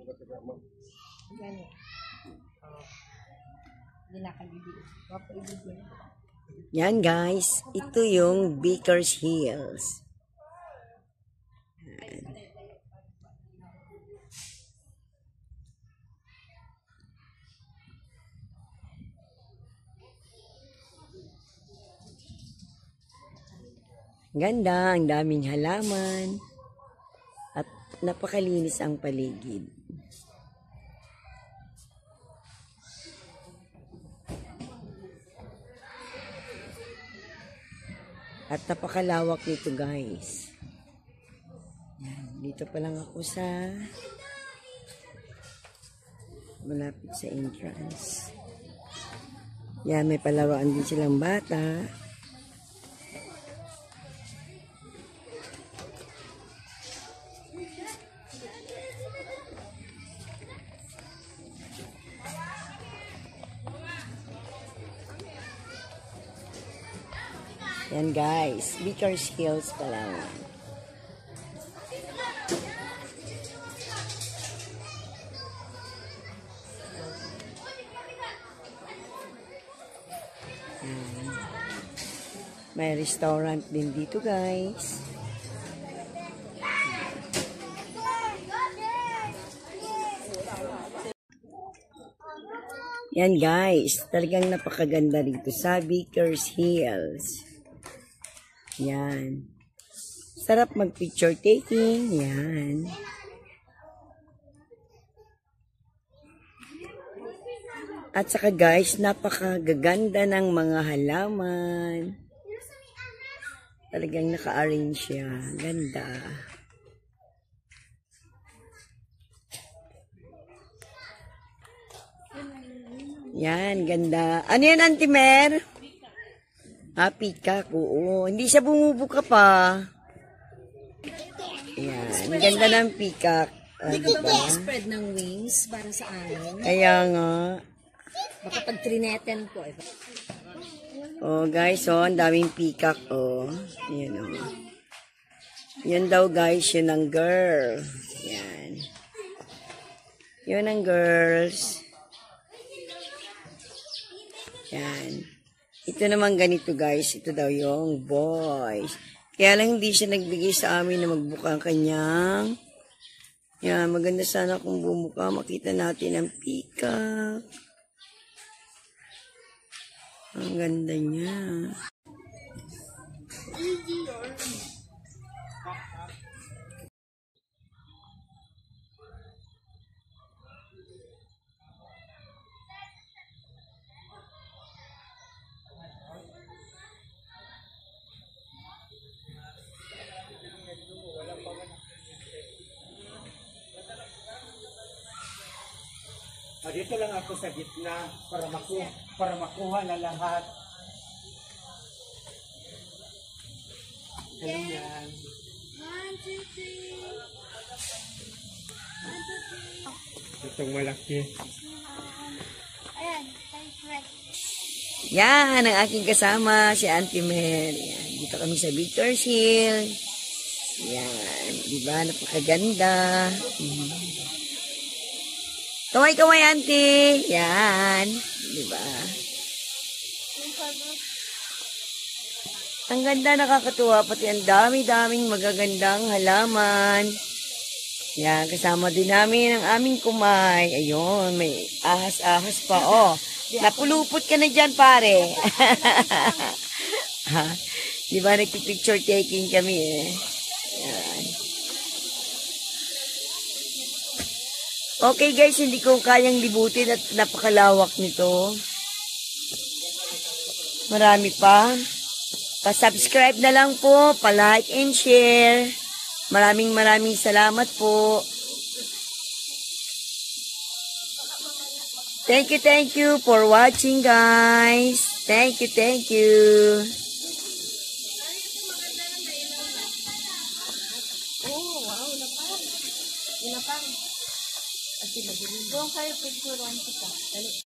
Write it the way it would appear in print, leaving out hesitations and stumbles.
Ganyan. Hindi nakabibig. Papaibigin. Yan guys, ito yung Baker's Hills. Ganda, ang daming halaman at napakalinis ang paligid. At napakalawak nito guys. Yan, dito pa lang ako sa malapit sa entrance. Yan, may palaruan din silang bata. Yan guys, Baker's Hills Palawan. May restaurant din dito guys. Yan guys, talagang napakaganda dito sa Baker's Hills. Yan. Sarap mag-picture taking. Yan. At saka guys, napakagaganda ng mga halaman. Talagang naka-arrange siya. Ganda. Yan, ganda. Ano yan, Auntie Mer? Ah, peacock, oo. Hindi siya bumubuka pa. Yan, ganda ng peacock. Hindi ka ba mag-spread ng wings para sa amin? Kaya nga. Baka pag trineten ko. Oh, guys, oh, ang daming peacock, oh. Yan, oh. Yan daw, guys, yun ang girl. Yan. Yun ang girls. Yan. Ito naman ganito guys, ito daw yung boys. Kaya lang hindi siya nagbigay sa amin na magbuka ang kanyang. Yan, maganda sana kung bumuka, makita natin ang peacock. Ang ganda niya. Dito lang ako sa gitna para makuha na lahat. Ganun yan. 1, 2, 3. Itong malaki. Ayan, favorite. Yan, ang aking kasama, si Auntie Mer. Yan, dito kami sa Baker's Hills. Yan, diba? Napakaganda. Kaway-kaway, Auntie. Yan. Diba? Ang ganda, nakakatuwa. Pati ang dami-daming magagandang halaman. Yan, kasama din namin ang aming kumay. Ayun, may ahas-ahas pa. Oh, napulupot ka na dyan, pare. Diba, nagpipicture taking kami eh. Yan. Okay guys, hindi ko kayang libutin at napakalawak nito. Marami pa. Pa-subscribe na lang po, pa-like and share. Maraming salamat po. Thank you for watching guys. Thank you. Oh, wow, lapang. Ilapang. At sila, doon kayo picturean kita.